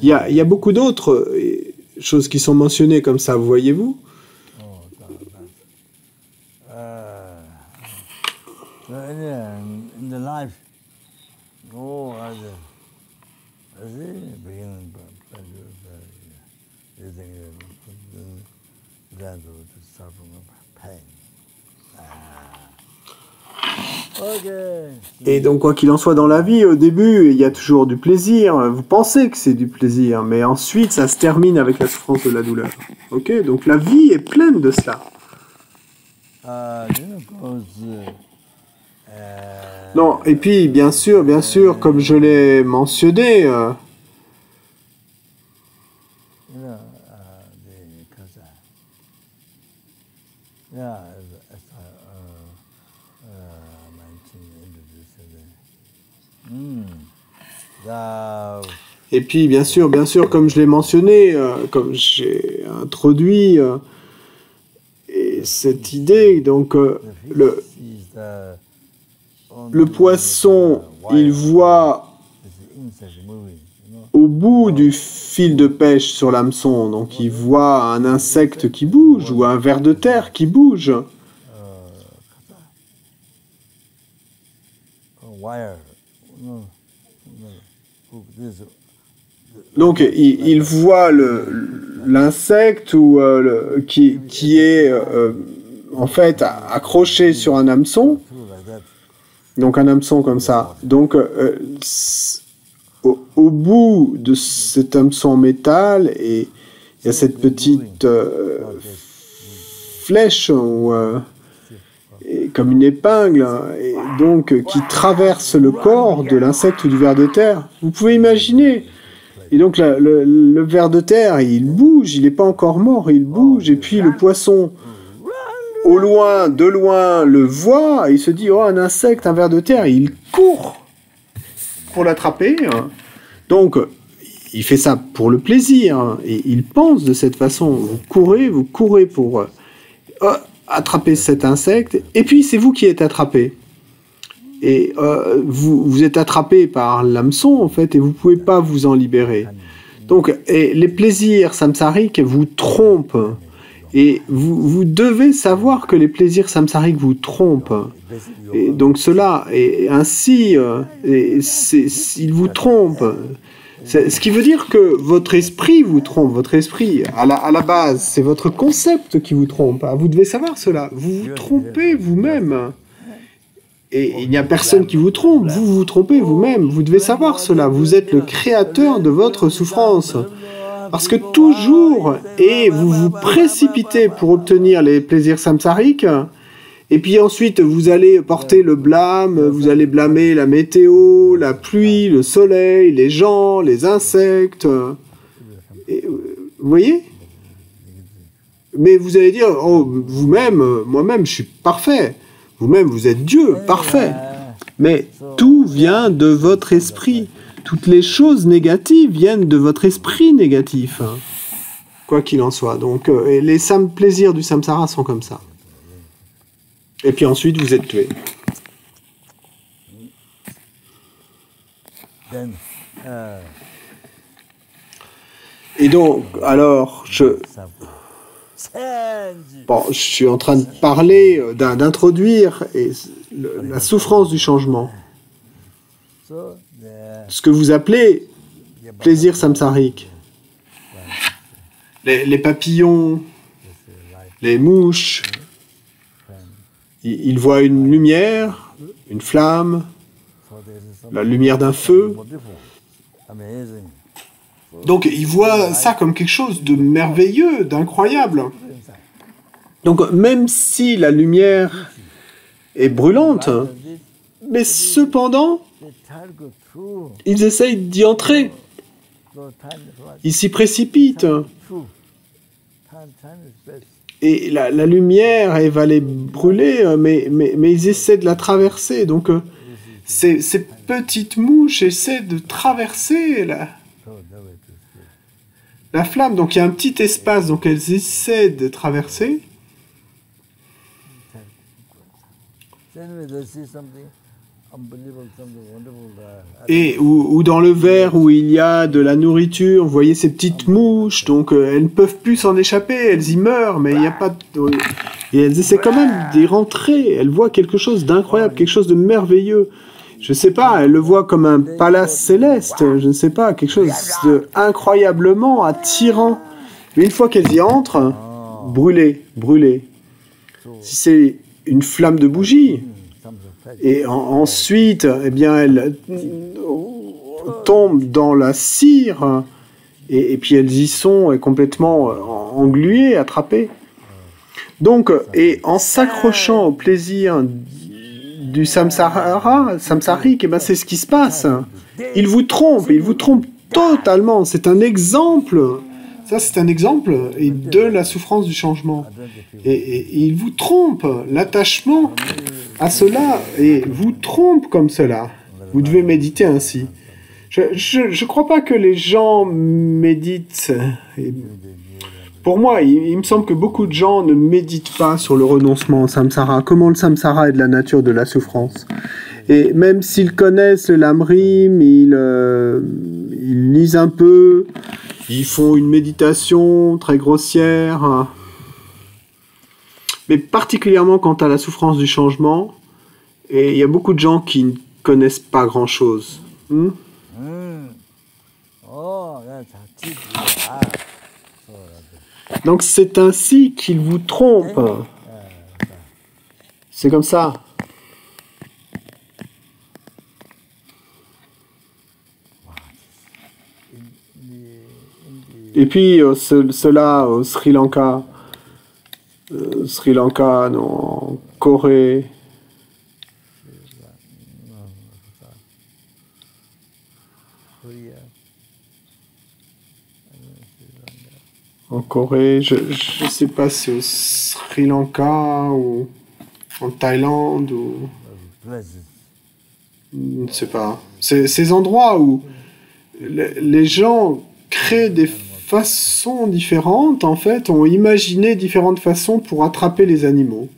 S2: Il y a beaucoup d'autres choses qui sont mentionnées comme ça, voyez-vous?
S1: In the life,
S2: Et donc, quoi qu'il en soit dans la vie, au début, il y a toujours du plaisir. Vous pensez que c'est du plaisir, mais ensuite, ça se termine avec la souffrance de la douleur. Ok? Donc, la vie est pleine de cela. Non, et puis, bien sûr, comme je l'ai mentionné, et puis, bien sûr, comme je l'ai mentionné, comme j'ai introduit et cette idée, donc le poisson, il voit au bout du fil de pêche sur l'hameçon, donc il voit un insecte qui bouge ou un ver de terre qui bouge. Donc il voit l'insecte ou qui est en fait accroché sur un hameçon, donc un hameçon comme ça. Donc au bout de cet hameçon en métal, et il y a cette petite flèche comme une épingle, et donc qui traverse le corps de l'insecte ou du ver de terre. Vous pouvez imaginer. Et donc le ver de terre, il bouge, il n'est pas encore mort, il bouge. Et puis le poisson, au loin, de loin, le voit, et il se dit, oh, un insecte, un ver de terre, et il court pour l'attraper. Donc, il fait ça pour le plaisir, et il pense de cette façon. Vous courez pour attraper cet insecte, et puis c'est vous qui êtes attrapé. Et vous êtes attrapé par l'hameçon, en fait, et vous ne pouvez pas vous en libérer. Donc, les plaisirs samsariques vous trompent. Et vous devez savoir que les plaisirs samsariques vous trompent. Et donc cela, et ainsi, il vous trompe. Ce qui veut dire que votre esprit vous trompe. Votre esprit, à la base, c'est votre concept qui vous trompe. Vous devez savoir cela. Vous vous trompez vous-même. Et il n'y a personne qui vous trompe. Vous vous trompez vous-même. Vous devez savoir cela. Vous êtes le créateur de votre souffrance. Parce que toujours, et vous vous précipitez pour obtenir les plaisirs samsariques, et puis ensuite vous allez porter le blâme, vous allez blâmer la météo, la pluie, le soleil, les gens, les insectes. Et, vous voyez? Mais vous allez dire, oh, vous-même, moi-même, je suis parfait. Vous-même, vous êtes Dieu, parfait. Mais tout vient de votre esprit. Toutes les choses négatives viennent de votre esprit négatif, quoi qu'il en soit. Donc, les plaisirs du samsara sont comme ça. Et puis ensuite, vous êtes tué. Et donc, alors, je suis en train de parler, d'introduire la souffrance du changement. Ce que vous appelez plaisir samsarique. Les papillons, les mouches, ils voient une lumière, une flamme, la lumière d'un feu. Donc ils voient ça comme quelque chose de merveilleux, d'incroyable. Donc même si la lumière est brûlante, mais cependant, ils essayent d'y entrer. Ils s'y précipitent. Et la lumière, elle va les brûler, mais ils essaient de la traverser. Donc, ces petites mouches essaient de traverser la flamme. Donc, il y a un petit espace, donc elles essaient de traverser. Et ou dans le verre où il y a de la nourriture, vous voyez ces petites mouches, donc elles ne peuvent plus s'en échapper, elles y meurent, mais il n'y a pas de... Et elles essaient quand même d'y rentrer, elles voient quelque chose d'incroyable, quelque chose de merveilleux. Je ne sais pas, elles le voient comme un palace céleste, je ne sais pas, quelque chose d'incroyablement attirant. Mais une fois qu'elles y entrent, brûlées. Si c'est une flamme de bougie, et ensuite, eh bien, elles tombent dans la cire, et puis elles y sont complètement engluées, attrapées. Donc, et en s'accrochant au plaisir du samsarique, eh ben, c'est ce qui se passe. Il vous trompe totalement. C'est un exemple. Ça, c'est un exemple de la souffrance du changement. Et il vous trompe. L'attachement à cela et vous trompe comme cela. Vous devez méditer ainsi. Je crois pas que les gens méditent. Pour moi, il me semble que beaucoup de gens ne méditent pas sur le renoncement au samsara. Comment le samsara est de la nature de la souffrance. Et même s'ils connaissent le lamrim, ils lisent un peu, ils font une méditation très grossière. Mais particulièrement quant à la souffrance du changement, et il y a beaucoup de gens qui ne connaissent pas grand-chose. Donc c'est ainsi qu'ils vous trompent. C'est comme ça. Et puis, cela au Sri Lanka, non, en Corée, je ne sais pas si au Sri Lanka ou en Thaïlande ou je ne sais pas. C'est ces endroits où les gens créent des façons différentes, en fait, ont imaginé différentes façons pour attraper les animaux.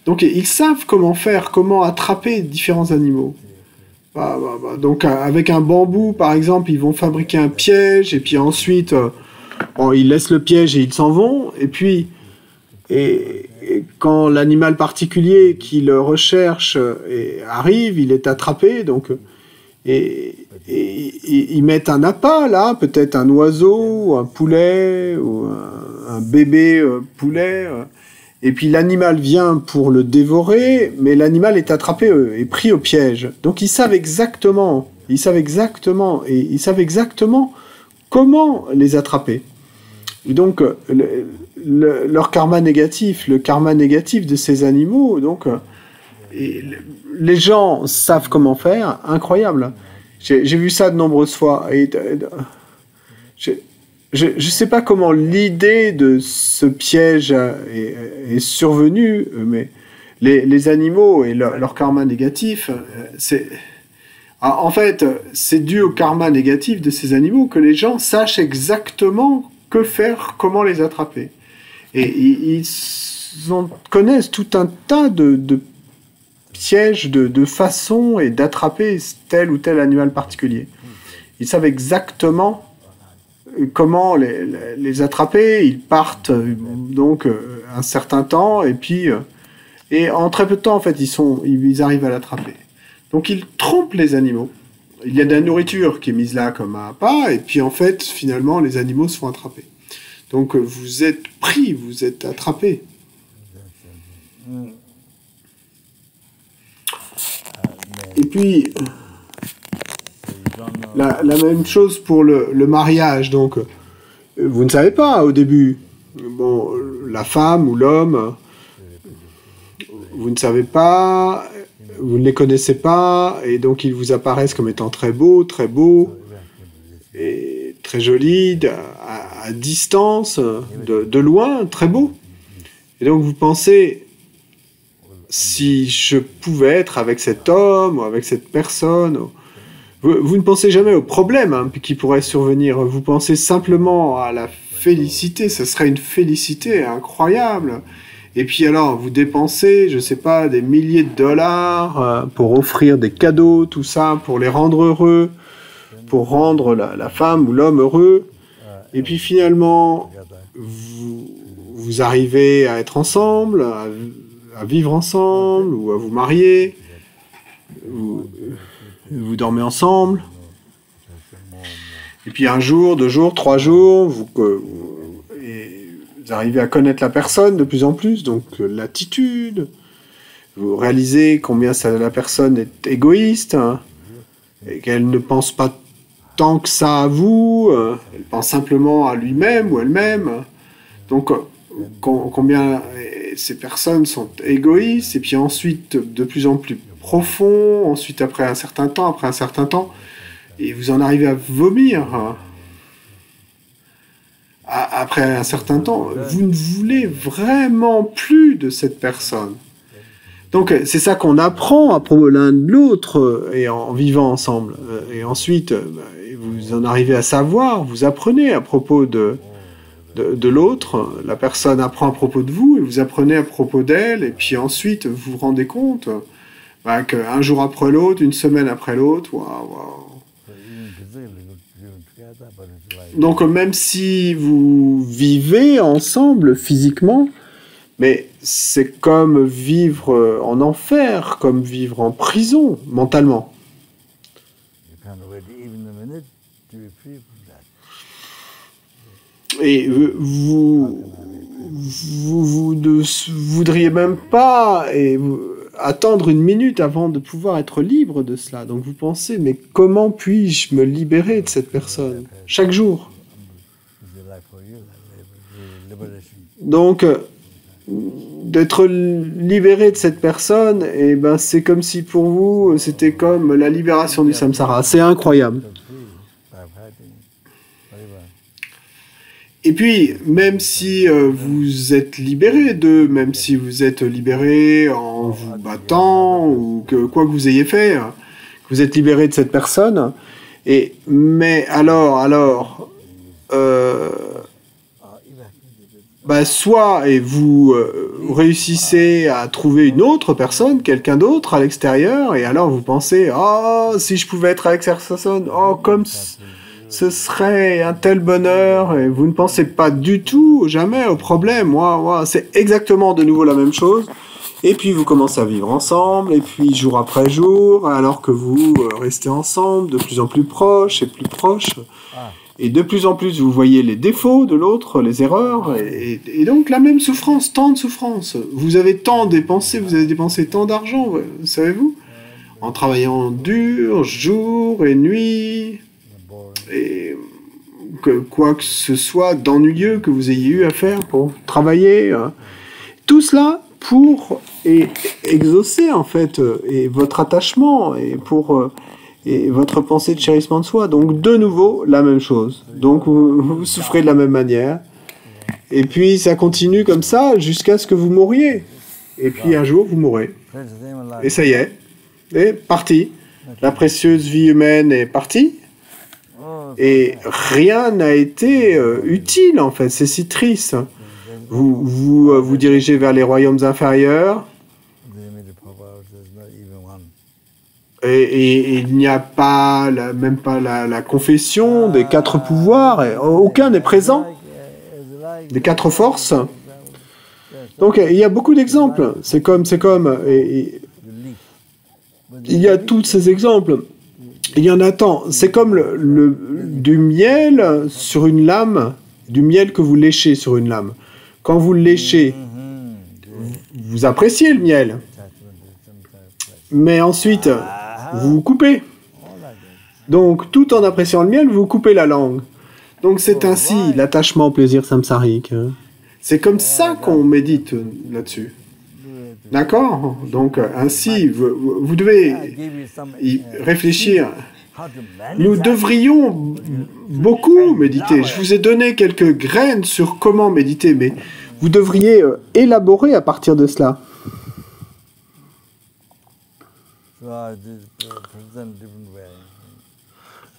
S2: Donc ils savent comment faire, comment attraper différents animaux. Donc avec un bambou, par exemple, ils vont fabriquer un piège, et puis ensuite, ils laissent le piège et ils s'en vont, et puis, et quand l'animal particulier qui le recherche arrive, il est attrapé, donc, et ils mettent un appât, là, peut-être un oiseau, ou un poulet, ou un bébé poulet, et puis l'animal vient pour le dévorer, mais l'animal est attrapé, est pris au piège. Donc ils savent exactement comment les attraper. Et donc leur karma négatif, le karma négatif de ces animaux, donc les gens savent comment faire, incroyable. J'ai vu ça de nombreuses fois. Je ne sais pas comment l'idée de ce piège est survenue, mais les animaux et leur karma négatif, en fait, c'est dû au karma négatif de ces animaux que les gens sachent exactement que faire, comment les attraper. Et ils connaissent tout un tas de pièges, de façons et d'attraper tel ou tel animal particulier. Ils savent exactement comment les attraper. Ils partent donc un certain temps et puis et en très peu de temps en fait ils arrivent à l'attraper. Donc ils trompent les animaux. Il y a de la nourriture qui est mise là comme un appât et puis en fait finalement les animaux se font attraper. Donc vous êtes pris, vous êtes attrapé. Et puis la même chose pour le mariage. Donc, vous ne savez pas au début. Bon, la femme ou l'homme, vous ne savez pas, vous ne les connaissez pas, et donc ils vous apparaissent comme étant très beaux, et très jolis, à distance, de loin, très beaux. Et donc vous pensez, si je pouvais être avec cet homme ou avec cette personne... Vous ne pensez jamais au problème qui pourrait survenir. Vous pensez simplement à la félicité. Ce serait une félicité incroyable. Et puis alors, vous dépensez, je ne sais pas, des milliers de dollars pour offrir des cadeaux, tout ça, pour les rendre heureux, pour rendre la femme ou l'homme heureux. Et puis finalement, vous arrivez à être ensemble, à vivre ensemble, ou à vous marier. Vous dormez ensemble, et puis un jour, 2 jours, 3 jours, vous arrivez à connaître la personne de plus en plus, donc l'attitude, vous réalisez combien la personne est égoïste, et qu'elle ne pense pas tant que ça à vous, elle pense simplement à lui-même ou elle-même, donc combien ces personnes sont égoïstes, et puis ensuite de plus en plus profond, ensuite après un certain temps, et vous en arrivez à vomir. Après un certain temps, vous ne voulez vraiment plus de cette personne. Donc c'est ça qu'on apprend à propos l'un de l'autre et en vivant ensemble. Et ensuite, vous en arrivez à savoir, vous apprenez à propos de l'autre, la personne apprend à propos de vous, et vous apprenez à propos d'elle, et puis ensuite vous vous rendez compte qu'un jour après l'autre, une semaine après l'autre, donc même si vous vivez ensemble physiquement, mais c'est comme vivre en enfer, comme vivre en prison, mentalement. Et vous ne voudriez même pas attendre une minute avant de pouvoir être libre de cela. Donc vous pensez, mais comment puis-je me libérer de cette personne chaque jour? Donc, d'être libéré de cette personne, eh ben, c'est comme si pour vous, c'était comme la libération du samsara. C'est incroyable. Et puis, même si vous êtes libéré d'eux, même si vous êtes libéré en vous battant, ou quoi que vous ayez fait, que vous êtes libéré de cette personne, mais alors, soit vous réussissez à trouver une autre personne, quelqu'un d'autre à l'extérieur, et alors vous pensez, oh, si je pouvais être avec cette personne, oh, comme ce serait un tel bonheur, et vous ne pensez pas du tout, jamais au problème. C'est exactement de nouveau la même chose. Et puis vous commencez à vivre ensemble, et puis jour après jour, alors que vous restez ensemble, de plus en plus proches et plus proches. Et de plus en plus, vous voyez les défauts de l'autre, les erreurs, et donc la même souffrance, tant de souffrance. Vous avez tant dépensé, vous avez dépensé tant d'argent, savez-vous, en travaillant dur, jour et nuit, et quoi que ce soit d'ennuyeux que vous ayez eu à faire pour travailler. Tout cela pour exaucer, en fait, et votre attachement, et pour... et votre pensée de chérissement de soi. Donc, de nouveau, la même chose. Donc, vous souffrez de la même manière. Et puis, ça continue comme ça jusqu'à ce que vous mouriez. Et puis, un jour, vous mourrez. Et ça y est. Et parti. La précieuse vie humaine est partie. Et rien n'a été utile, en fait. C'est si triste. Vous dirigez vers les royaumes inférieurs. Et il n'y a pas même pas la confession des 4 pouvoirs, et aucun n'est présent, des 4 forces. Donc il y a beaucoup d'exemples, c'est comme, et il y a tous ces exemples, il y en a tant, c'est comme du miel sur une lame, du miel que vous léchez sur une lame. Quand vous le léchez, vous appréciez le miel, mais ensuite... vous coupez. Donc, tout en appréciant le miel, vous coupez la langue. Donc, c'est ainsi l'attachement au plaisir samsarique. C'est comme ça qu'on médite là-dessus. D'accord? Donc, ainsi, vous devez y réfléchir. Nous devrions beaucoup méditer. Je vous ai donné quelques graines sur comment méditer, mais vous devriez élaborer à partir de cela.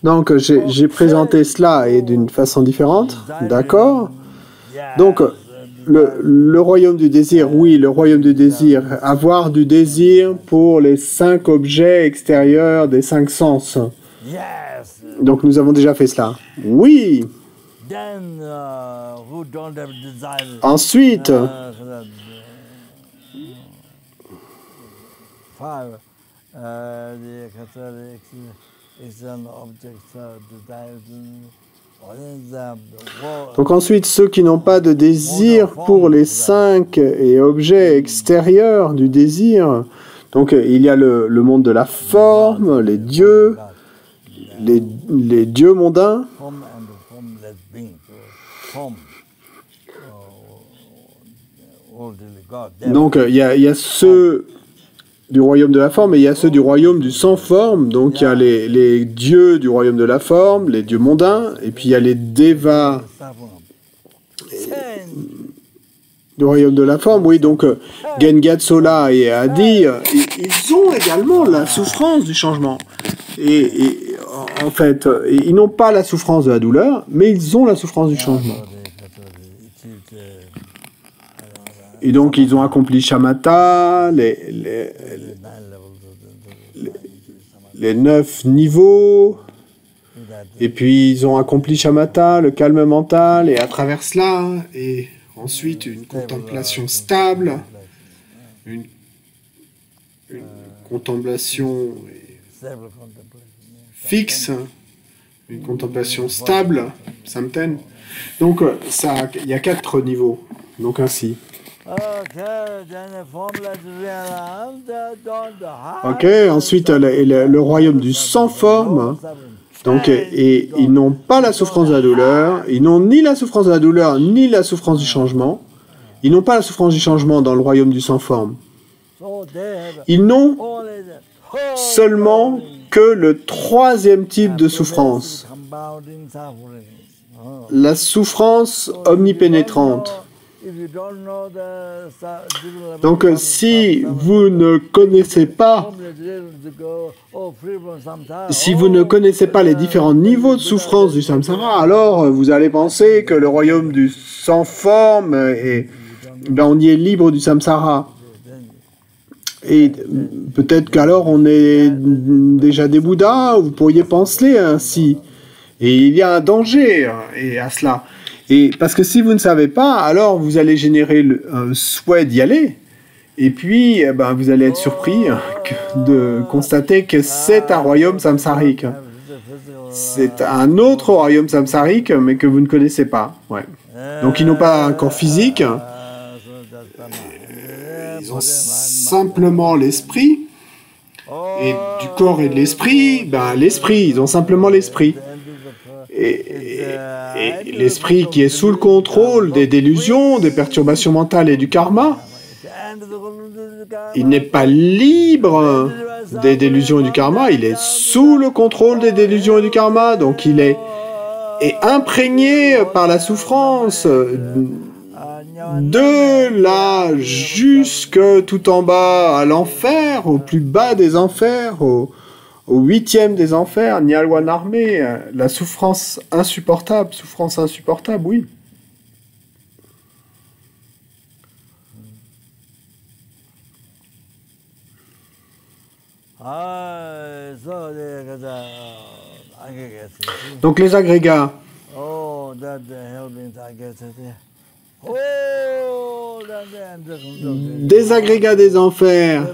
S2: Donc, j'ai présenté cela et d'une façon différente, d'accord? Donc, le royaume du désir, oui, le royaume du désir, avoir du désir pour les 5 objets extérieurs des 5 sens. Donc, nous avons déjà fait cela. Oui. Ensuite, donc ensuite, ceux qui n'ont pas de désir pour les 5 objets extérieurs du désir, donc il y a le monde de la forme, les dieux mondains, donc il y a ceux du royaume de la forme, et il y a ceux du royaume du sans-forme. Donc, il y a les dieux du royaume de la forme, les dieux mondains, et puis il y a les devas du royaume de la forme. Oui, donc, Gengatsola et Adi, ils ont également la souffrance du changement. Et en fait, ils n'ont pas la souffrance de la douleur, mais ils ont la souffrance du changement. Et donc, ils ont accompli Shamatha, les 9 niveaux, et puis ils ont accompli Shamatha, le calme mental, et à travers cela, et ensuite une contemplation stable, une contemplation fixe, une contemplation stable, Samten. Donc, il y a 4 niveaux. Donc ainsi. Ok, ensuite le royaume du sans forme. Donc, et ils n'ont pas la souffrance de la douleur, ils n'ont ni la souffrance de la douleur, ni la souffrance du changement. Ils n'ont pas la souffrance du changement dans le royaume du sans forme. Ils n'ont seulement que le troisième type de souffrance, la souffrance omnipénétrante. Donc, si vous ne connaissez pas les différents niveaux de souffrance du samsara, alors vous allez penser que le royaume du sans forme, on y est libre du samsara. Et peut-être qu'alors on est déjà des Bouddhas, vous pourriez penser ainsi. Et il y a un danger à cela. Et parce que si vous ne savez pas, alors vous allez générer un souhait d'y aller. Et puis, vous allez être surpris de constater que c'est un royaume samsarique. C'est un autre royaume samsarique, mais que vous ne connaissez pas. Ouais. Donc, ils n'ont pas un corps physique. Ils ont simplement l'esprit. Et du corps et de l'esprit, l'esprit, ils ont simplement l'esprit. Et l'esprit qui est sous le contrôle des délusions, des perturbations mentales et du karma, il n'est pas libre des délusions et du karma, il est sous le contrôle des délusions et du karma, donc il est imprégné par la souffrance, de là jusque tout en bas à l'enfer, au plus bas des enfers, au 8e des enfers, Nyalwan armé, la souffrance insupportable, oui. Donc les agrégats. Des agrégats des enfers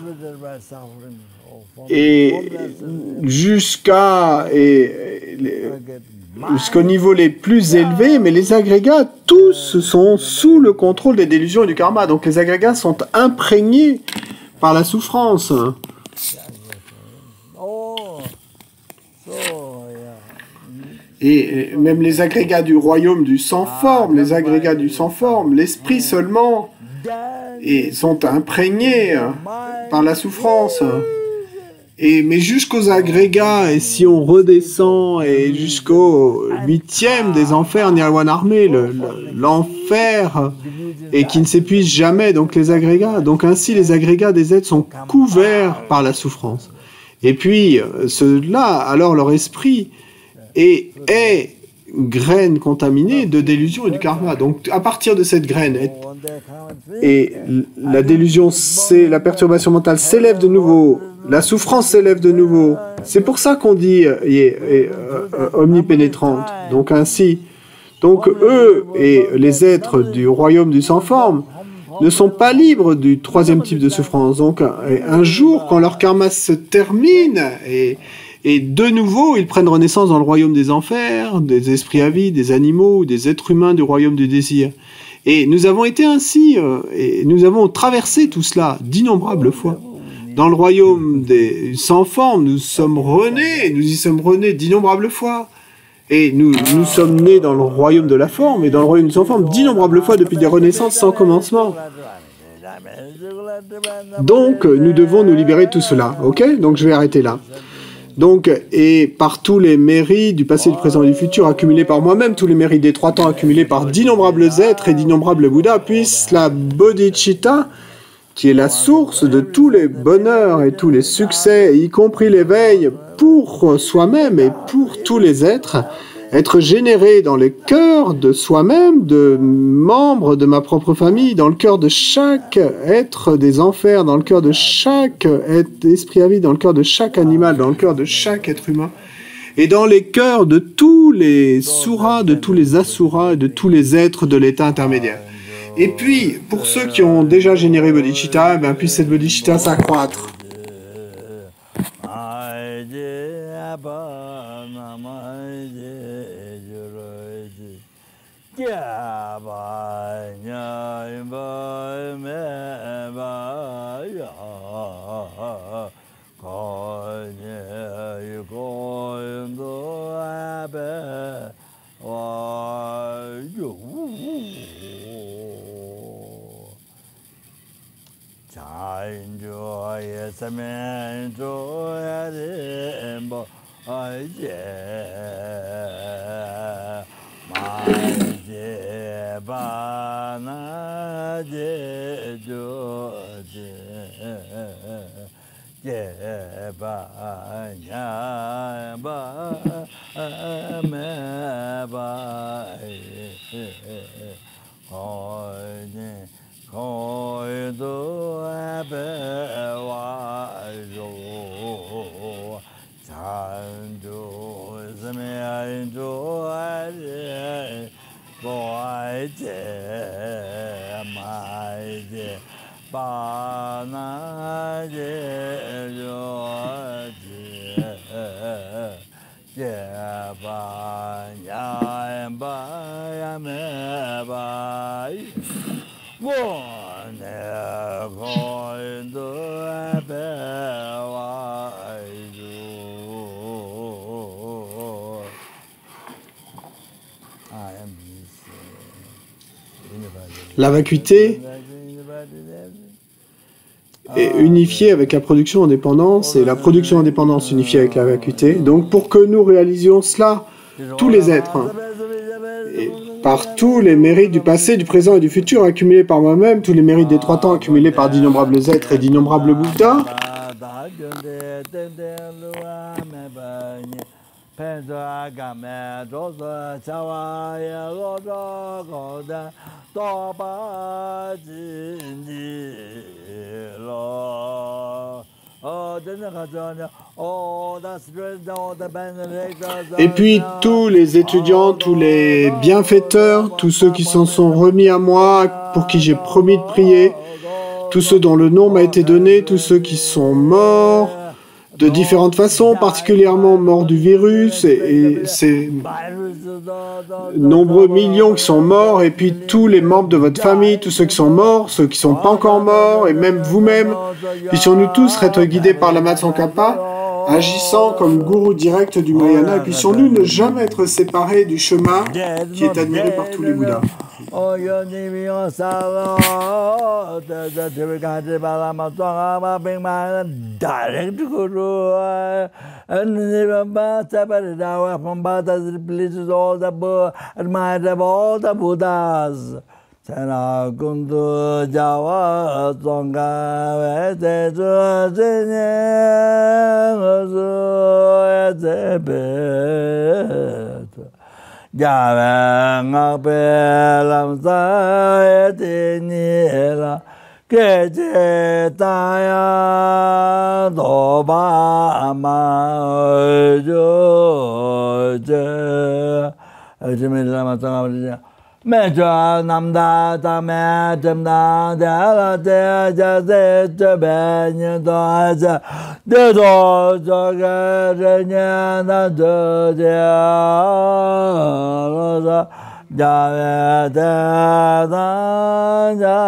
S2: et jusqu'au niveau les plus élevés, mais les agrégats, tous sont sous le contrôle des délusions et du karma. Donc les agrégats sont imprégnés par la souffrance. Et même les agrégats du royaume du sans forme, l'esprit seulement, et sont imprégnés par la souffrance. Mais jusqu'aux agrégats, et si on redescend, et jusqu'au 8e des enfers, Nyalwan armé, l'enfer, et qui ne s'épuise jamais, donc les agrégats. Donc ainsi, les agrégats des êtres sont couverts par la souffrance. Et puis, ceux-là, alors leur esprit est graine contaminée de délusion et du karma. Donc à partir de cette graine, et la délusion, la perturbation mentale s'élève de nouveau, la souffrance s'élève de nouveau. C'est pour ça qu'on dit omnipénétrante. Donc ainsi, eux et les êtres du royaume du sans forme ne sont pas libres du troisième type de souffrance. Donc un jour, quand leur karma se termine, et de nouveau, ils prennent renaissance dans le royaume des enfers, des esprits avides, des animaux, des êtres humains du royaume du désir. Et nous avons été ainsi, et nous avons traversé tout cela d'innombrables fois. Dans le royaume des sans forme, nous y sommes renés d'innombrables fois. Et nous sommes nés dans le royaume de la forme, et dans le royaume du sans forme d'innombrables fois depuis des renaissances sans commencement. Donc, nous devons nous libérer de tout cela, ok? Donc, je vais arrêter là. Donc, et par tous les mérites du passé, du présent et du futur accumulés par moi-même, tous les mérites des 3 temps accumulés par d'innombrables êtres et d'innombrables Bouddhas, puisse la bodhicitta, qui est la source de tous les bonheurs et tous les succès, y compris l'éveil pour soi-même et pour tous les êtres, être généré dans le cœur de soi-même, de membres de ma propre famille, dans le cœur de chaque être des enfers, dans le cœur de chaque esprit avide, dans le cœur de chaque animal, dans le cœur de chaque être humain, et dans les cœurs de tous les suras, de tous les asuras, et de tous les êtres de l'état intermédiaire. Et puis, pour ceux qui ont déjà généré bodhicitta, puisse cette bodhicitta s'accroître. La vacuité est unifiée avec la production en dépendance et la production en dépendance unifiée avec la vacuité. Donc pour que nous réalisions cela, tous les êtres, et par tous les mérites du passé, du présent et du futur accumulés par moi-même, tous les mérites des trois temps accumulés par d'innombrables êtres et d'innombrables Bouddhas, et puis tous les étudiants, tous les bienfaiteurs, tous ceux qui s'en sont remis à moi, pour qui j'ai promis de prier, tous ceux dont le nom m'a été donné, tous ceux qui sont morts de différentes façons, particulièrement morts du virus, et ces nombreux millions qui sont morts, et puis tous les membres de votre famille, tous ceux qui sont morts, ceux qui ne sont pas encore morts, et même vous-même, puissions-nous tous être guidés par la Tsongkhapa, agissant comme gourou direct du Mahayana, et puissions-nous ne jamais être séparés du chemin qui est admiré par tous les Bouddhas.
S1: Meja namda ta me jamda da la de ja de te be ni do ja de do ja ga re nya na de ja la ja de da ja